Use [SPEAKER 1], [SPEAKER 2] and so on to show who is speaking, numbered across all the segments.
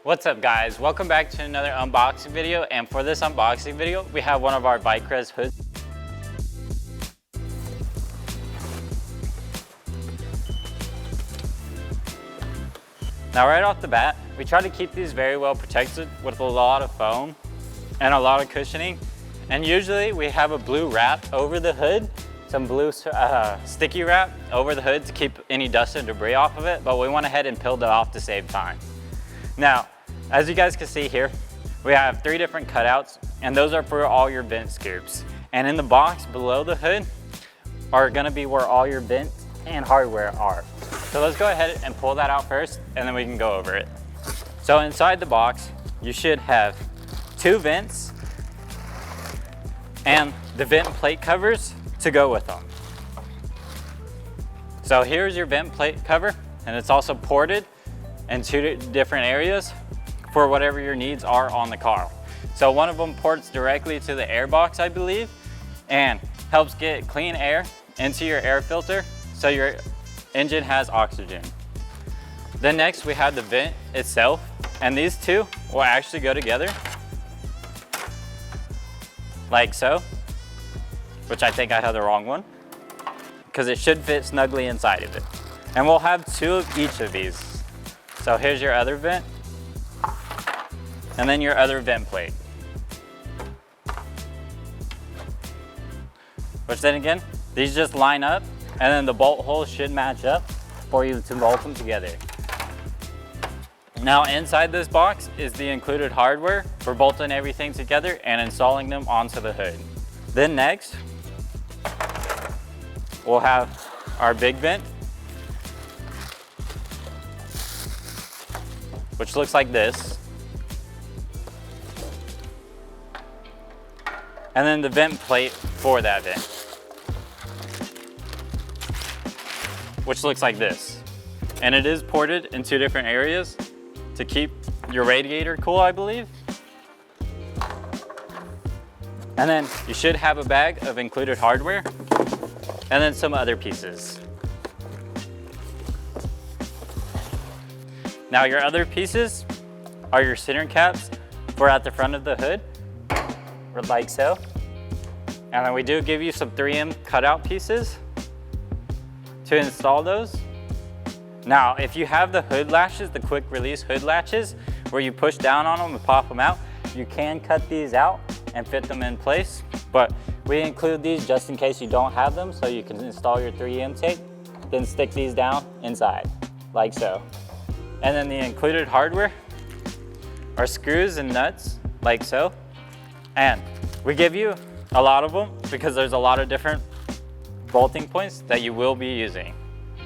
[SPEAKER 1] What's up guys, welcome back to another unboxing video, and for this unboxing video we have one of our Vicrez hoods. Now right off the bat, we try to keep these very well protected with a lot of foam and a lot of cushioning, and usually we have a blue wrap over the hood, some blue sticky wrap over the hood to keep any dust and debris off of it, but we went ahead and peeled it off to save time. Now, as you guys can see here, we have 3 different cutouts, and those are for all your vent scoops. And in the box below the hood are gonna be where all your vent and hardware are. So let's go ahead and pull that out first, and then we can go over it. So inside the box, you should have 2 vents and the vent plate covers to go with them. So here's your vent plate cover, and it's also ported in 2 different areas for whatever your needs are on the car. So one of them ports directly to the air box, I believe, and helps get clean air into your air filter so your engine has oxygen. Then next we have the vent itself, and these 2 will actually go together like so, which I think I have the wrong one, because it should fit snugly inside of it. And we'll have 2 of each of these. So here's your other vent, and then your other vent plate. Which then again, these just line up, and then the bolt holes should match up for you to bolt them together. Now inside this box is the included hardware for bolting everything together and installing them onto the hood. Then next, we'll have our big vent, which looks like this. And then the vent plate for that vent, which looks like this. And it is ported in 2 different areas to keep your radiator cool, I believe. And then you should have a bag of included hardware and then some other pieces. Now your other pieces are your center caps for at the front of the hood, like so. And then we do give you some 3M cutout pieces to install those. Now, if you have the hood latches, the quick release hood latches, where you push down on them and pop them out, you can cut these out and fit them in place. But we include these just in case you don't have them, so you can install your 3M tape, then stick these down inside, like so. And then the included hardware are screws and nuts, like so. And we give you a lot of them because there's a lot of different bolting points that you will be using.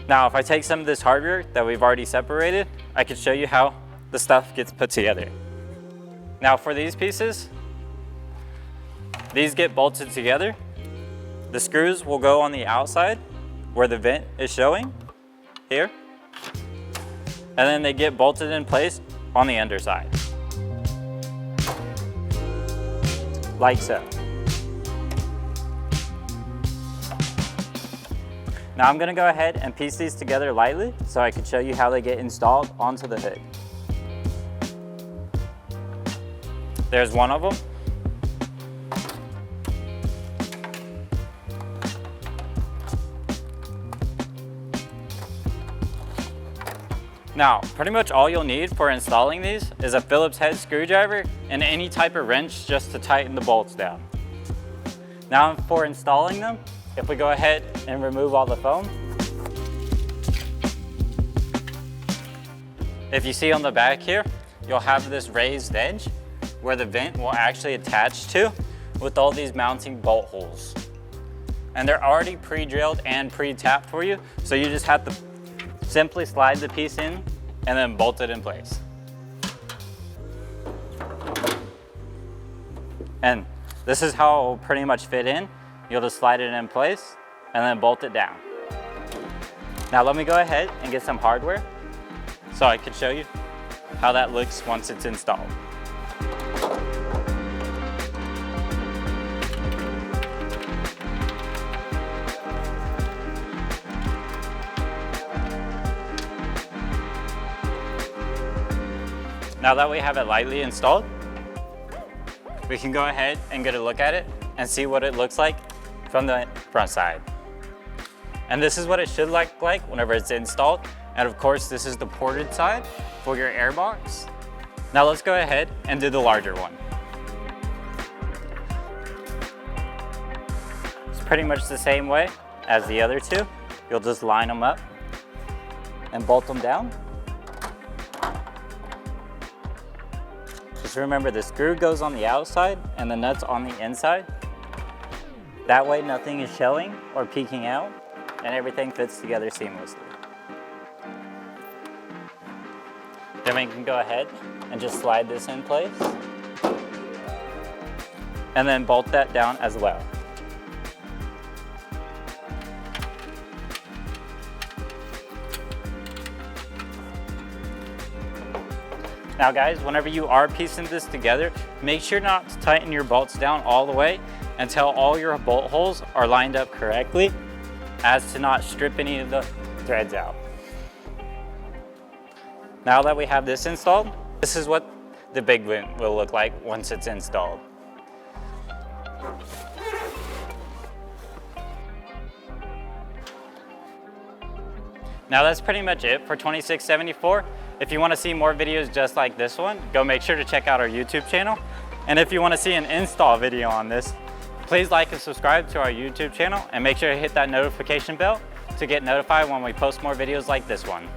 [SPEAKER 1] Now, if I take some of this hardware that we've already separated, I can show you how the stuff gets put together. Now for these pieces, these get bolted together. The screws will go on the outside where the vent is showing, here. And then they get bolted in place on the underside, like so. Now I'm gonna go ahead and piece these together lightly so I can show you how they get installed onto the hood. There's one of them. Now, pretty much all you'll need for installing these is a Phillips head screwdriver and any type of wrench just to tighten the bolts down. Now for installing them, if we go ahead and remove all the foam, if you see on the back here, you'll have this raised edge where the vent will actually attach to with all these mounting bolt holes. And they're already pre-drilled and pre-tapped for you, so you just have to simply slide the piece in and then bolt it in place. And this is how it will pretty much fit in. You'll just slide it in place and then bolt it down. Now let me go ahead and get some hardware so I can show you how that looks once it's installed. Now that we have it lightly installed, we can go ahead and get a look at it and see what it looks like from the front side. And this is what it should look like whenever it's installed. And of course, this is the ported side for your air box. Now let's go ahead and do the larger one. It's pretty much the same way as the other two. You'll just line them up and bolt them down. Just remember the screw goes on the outside and the nuts on the inside. That way nothing is showing or peeking out and everything fits together seamlessly. Then we can go ahead and just slide this in place and then bolt that down as well. Now guys, whenever you are piecing this together, make sure not to tighten your bolts down all the way until all your bolt holes are lined up correctly, as to not strip any of the threads out. Now that we have this installed, this is what the big vent will look like once it's installed. Now that's pretty much it for 2674. If you want to see more videos just like this one, go make sure to check out our YouTube channel. And if you want to see an install video on this, please like and subscribe to our YouTube channel and make sure to hit that notification bell to get notified when we post more videos like this one.